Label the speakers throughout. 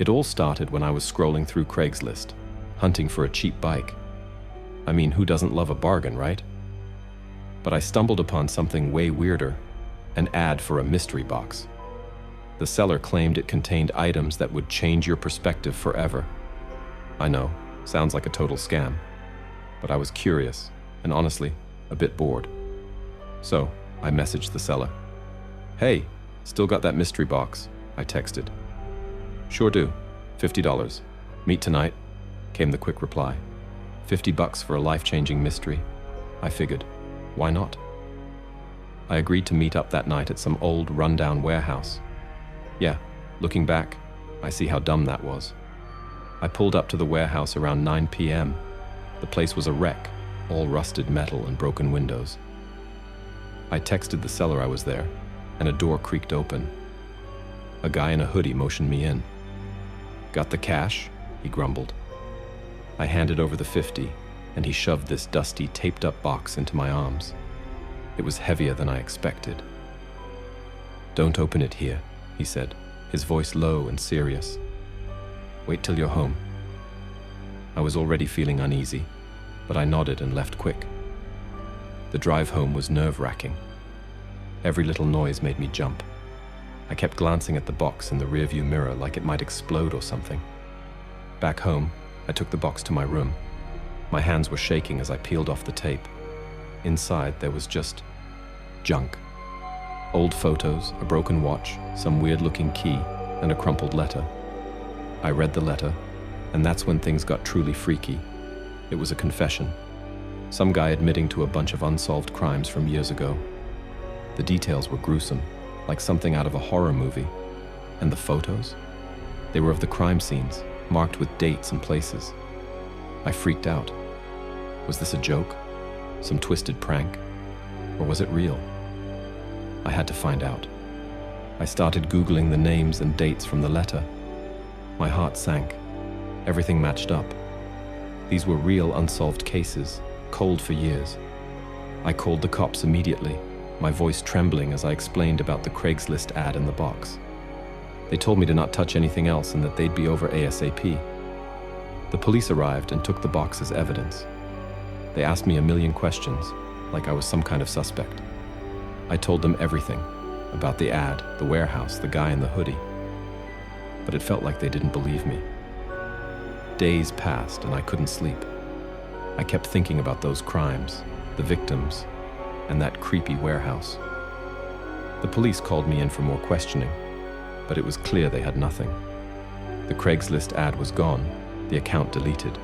Speaker 1: It all started when I was scrolling through Craigslist, hunting for a cheap bike. I mean, who doesn't love a bargain, right? But I stumbled upon something way weirder, an ad for a mystery box. The seller claimed it contained items that would change your perspective forever. I know, sounds like a total scam, but I was curious and honestly, a bit bored. So, I messaged the seller. "Hey, still got that mystery box?" I texted. "Sure do, $50. Meet tonight," came the quick reply. $50 for a life-changing mystery. I figured, why not? I agreed to meet up that night at some old, rundown warehouse. Yeah, looking back, I see how dumb that was. I pulled up to the warehouse around 9 p.m. The place was a wreck, all rusted metal and broken windows. I texted the seller I was there, and a door creaked open. A guy in a hoodie motioned me in. "Got the cash?" he grumbled. I handed over the 50, and he shoved this dusty, taped-up box into my arms. It was heavier than I expected. "Don't open it here," he said, his voice low and serious. "Wait till you're home." I was already feeling uneasy, but I nodded and left quick. The drive home was nerve-wracking. Every little noise made me jump. I kept glancing at the box in the rearview mirror like it might explode or something. Back home, I took the box to my room. My hands were shaking as I peeled off the tape. Inside, there was just junk. Old photos, a broken watch, some weird-looking key, and a crumpled letter. I read the letter, and that's when things got truly freaky. It was a confession. Some guy admitting to a bunch of unsolved crimes from years ago. The details were gruesome, like something out of a horror movie. And the photos? They were of the crime scenes, marked with dates and places. I freaked out. Was this a joke? Some twisted prank? Or was it real? I had to find out. I started Googling the names and dates from the letter. My heart sank. Everything matched up. These were real unsolved cases, cold for years. I called the cops immediately, my voice trembling as I explained about the Craigslist ad in the box. They told me to not touch anything else and that they'd be over ASAP. The police arrived and took the box as evidence. They asked me a million questions, like I was some kind of suspect. I told them everything, about the ad, the warehouse, the guy in the hoodie. But it felt like they didn't believe me. Days passed and I couldn't sleep. I kept thinking about those crimes, the victims, and that creepy warehouse. The police called me in for more questioning, but it was clear they had nothing. The Craigslist ad was gone, the account deleted.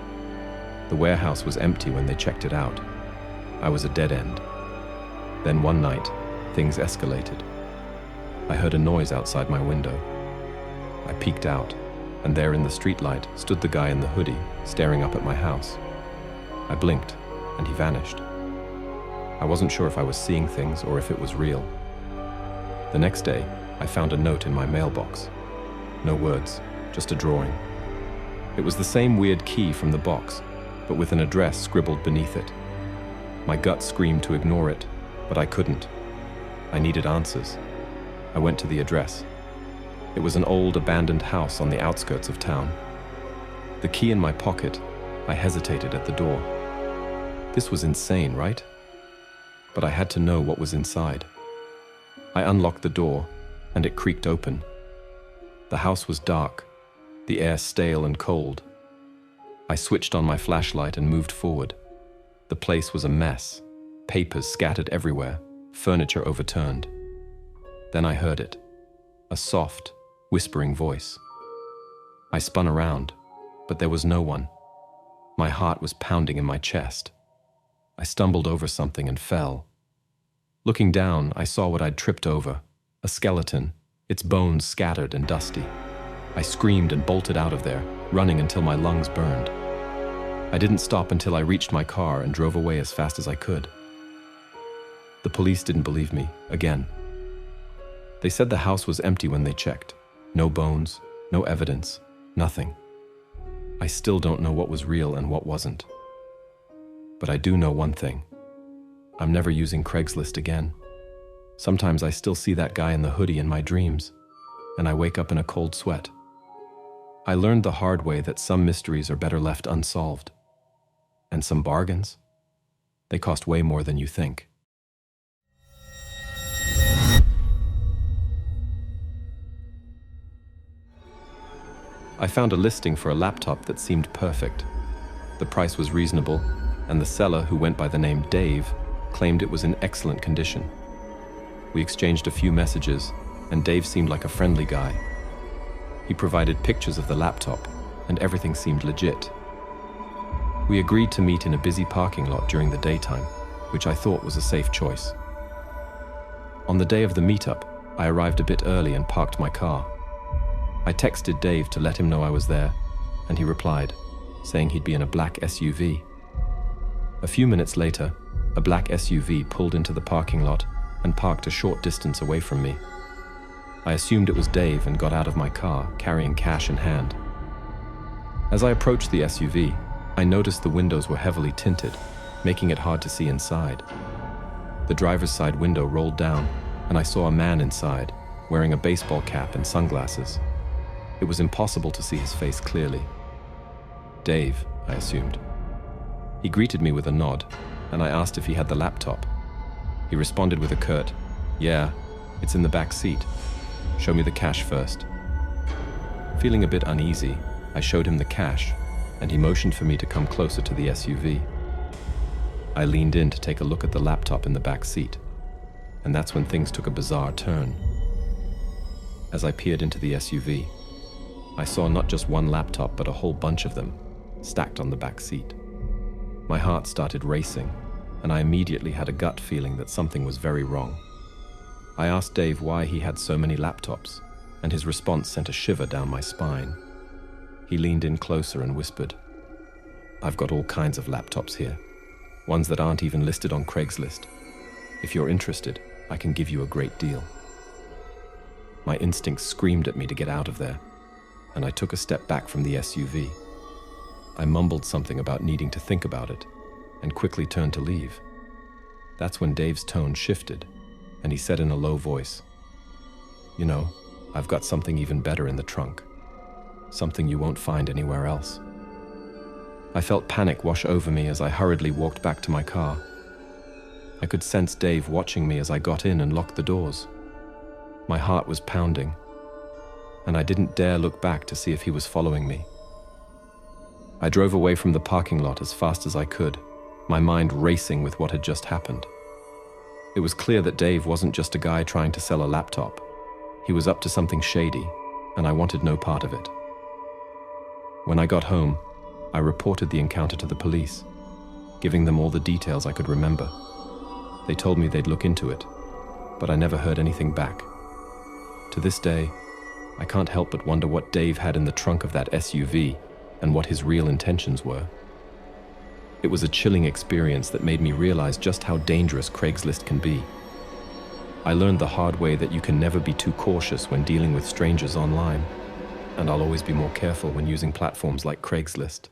Speaker 1: The warehouse was empty when they checked it out. I was a dead end. Then one night, things escalated. I heard a noise outside my window. I peeked out, and there in the streetlight stood the guy in the hoodie, staring up at my house. I blinked, and he vanished. I wasn't sure if I was seeing things or if it was real. The next day, I found a note in my mailbox. No words, just a drawing. It was the same weird key from the box, but with an address scribbled beneath it. My gut screamed to ignore it, but I couldn't. I needed answers. I went to the address. It was an old, abandoned house on the outskirts of town. The key in my pocket, I hesitated at the door. This was insane, right? But I had to know what was inside. I unlocked the door, and it creaked open. The house was dark, the air stale and cold. I switched on my flashlight and moved forward. The place was a mess, papers scattered everywhere, furniture overturned. Then I heard it, a soft, whispering voice. I spun around, but there was no one. My heart was pounding in my chest. I stumbled over something and fell. Looking down, I saw what I'd tripped over, a skeleton, its bones scattered and dusty. I screamed and bolted out of there, running until my lungs burned. I didn't stop until I reached my car and drove away as fast as I could. The police didn't believe me, again. They said the house was empty when they checked. No bones, no evidence, nothing. I still don't know what was real and what wasn't. But I do know one thing. I'm never using Craigslist again. Sometimes I still see that guy in the hoodie in my dreams, and I wake up in a cold sweat. I learned the hard way that some mysteries are better left unsolved. And some bargains? They cost way more than you think. I found a listing for a laptop that seemed perfect. The price was reasonable, and the seller, who went by the name Dave, claimed it was in excellent condition. We exchanged a few messages, and Dave seemed like a friendly guy. He provided pictures of the laptop, and everything seemed legit. We agreed to meet in a busy parking lot during the daytime, which I thought was a safe choice. On the day of the meetup, I arrived a bit early and parked my car. I texted Dave to let him know I was there, and he replied, saying he'd be in a black SUV. A few minutes later, a black SUV pulled into the parking lot and parked a short distance away from me. I assumed it was Dave and got out of my car, carrying cash in hand. As I approached the SUV, I noticed the windows were heavily tinted, making it hard to see inside. The driver's side window rolled down, and I saw a man inside, wearing a baseball cap and sunglasses. It was impossible to see his face clearly. Dave, I assumed. He greeted me with a nod, and I asked if he had the laptop. He responded with a curt, "Yeah, it's in the back seat. Show me the cash first." Feeling a bit uneasy, I showed him the cash, and he motioned for me to come closer to the SUV. I leaned in to take a look at the laptop in the back seat, and that's when things took a bizarre turn. As I peered into the SUV, I saw not just one laptop, but a whole bunch of them, stacked on the back seat. My heart started racing, and I immediately had a gut feeling that something was very wrong. I asked Dave why he had so many laptops, and his response sent a shiver down my spine. He leaned in closer and whispered, "I've got all kinds of laptops here, ones that aren't even listed on Craigslist. If you're interested, I can give you a great deal." My instincts screamed at me to get out of there, and I took a step back from the SUV. I mumbled something about needing to think about it, and quickly turned to leave. That's when Dave's tone shifted, and he said in a low voice, "You know, I've got something even better in the trunk. Something you won't find anywhere else." I felt panic wash over me as I hurriedly walked back to my car. I could sense Dave watching me as I got in and locked the doors. My heart was pounding, and I didn't dare look back to see if he was following me. I drove away from the parking lot as fast as I could, my mind racing with what had just happened. It was clear that Dave wasn't just a guy trying to sell a laptop. He was up to something shady, and I wanted no part of it. When I got home, I reported the encounter to the police, giving them all the details I could remember. They told me they'd look into it, but I never heard anything back. To this day, I can't help but wonder what Dave had in the trunk of that SUV and what his real intentions were. It was a chilling experience that made me realize just how dangerous Craigslist can be. I learned the hard way that you can never be too cautious when dealing with strangers online, and I'll always be more careful when using platforms like Craigslist.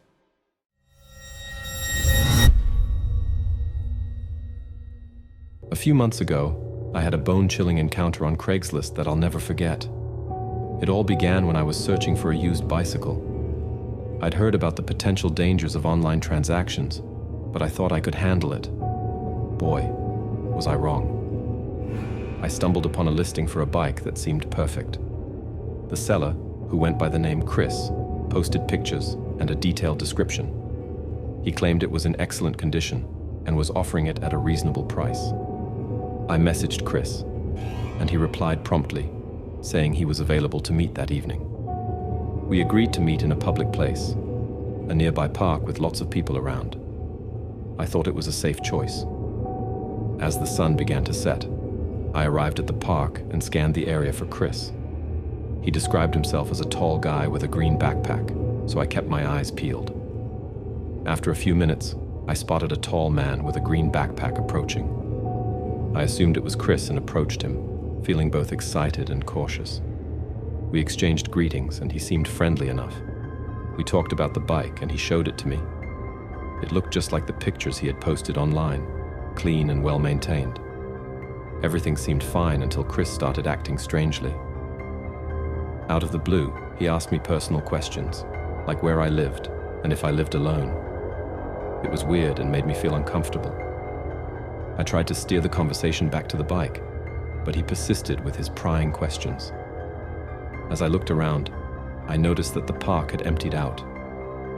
Speaker 1: A few months ago, I had a bone-chilling encounter on Craigslist that I'll never forget. It all began when I was searching for a used bicycle. I'd heard about the potential dangers of online transactions, but I thought I could handle it. Boy, was I wrong. I stumbled upon a listing for a bike that seemed perfect. The seller, who went by the name Chris, posted pictures and a detailed description. He claimed it was in excellent condition and was offering it at a reasonable price. I messaged Chris, and he replied promptly, saying he was available to meet that evening. We agreed to meet in a public place, a nearby park with lots of people around. I thought it was a safe choice. As the sun began to set, I arrived at the park and scanned the area for Chris. He described himself as a tall guy with a green backpack, so I kept my eyes peeled. After a few minutes, I spotted a tall man with a green backpack approaching. I assumed it was Chris and approached him, feeling both excited and cautious. We exchanged greetings and he seemed friendly enough. We talked about the bike and he showed it to me. It looked just like the pictures he had posted online, clean and well maintained. Everything seemed fine until Chris started acting strangely. Out of the blue, he asked me personal questions, like where I lived and if I lived alone. It was weird and made me feel uncomfortable. I tried to steer the conversation back to the bike, but he persisted with his prying questions. As I looked around, I noticed that the park had emptied out,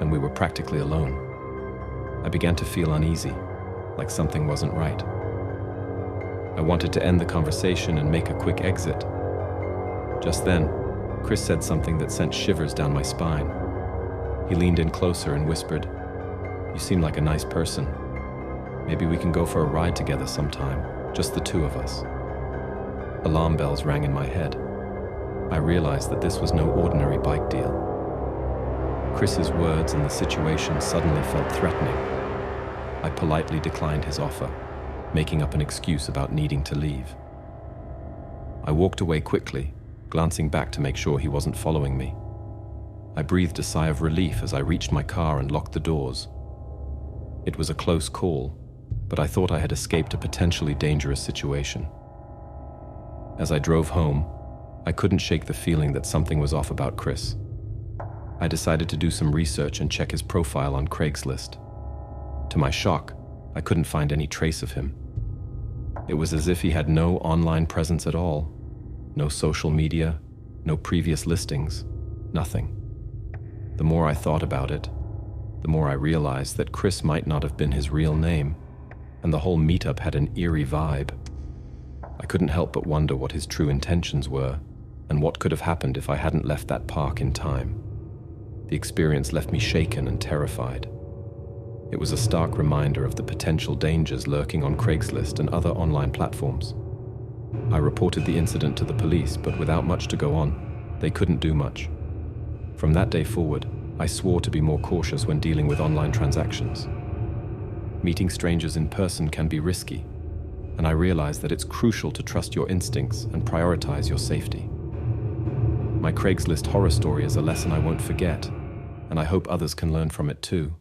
Speaker 1: and we were practically alone. I began to feel uneasy, like something wasn't right. I wanted to end the conversation and make a quick exit. Just then, Chris said something that sent shivers down my spine. He leaned in closer and whispered, "You seem like a nice person. Maybe we can go for a ride together sometime, just the two of us." Alarm bells rang in my head. I realized that this was no ordinary bike deal. Chris's words and the situation suddenly felt threatening. I politely declined his offer, making up an excuse about needing to leave. I walked away quickly, glancing back to make sure he wasn't following me. I breathed a sigh of relief as I reached my car and locked the doors. It was a close call, but I thought I had escaped a potentially dangerous situation. As I drove home, I couldn't shake the feeling that something was off about Chris. I decided to do some research and check his profile on Craigslist. To my shock, I couldn't find any trace of him. It was as if he had no online presence at all. No social media, no previous listings, nothing. The more I thought about it, the more I realized that Chris might not have been his real name, and the whole meetup had an eerie vibe. I couldn't help but wonder what his true intentions were, and what could have happened if I hadn't left that park in time. The experience left me shaken and terrified. It was a stark reminder of the potential dangers lurking on Craigslist and other online platforms. I reported the incident to the police, but without much to go on, they couldn't do much. From that day forward, I swore to be more cautious when dealing with online transactions. Meeting strangers in person can be risky, and I realized that it's crucial to trust your instincts and prioritize your safety. My Craigslist horror story is a lesson I won't forget, and I hope others can learn from it too.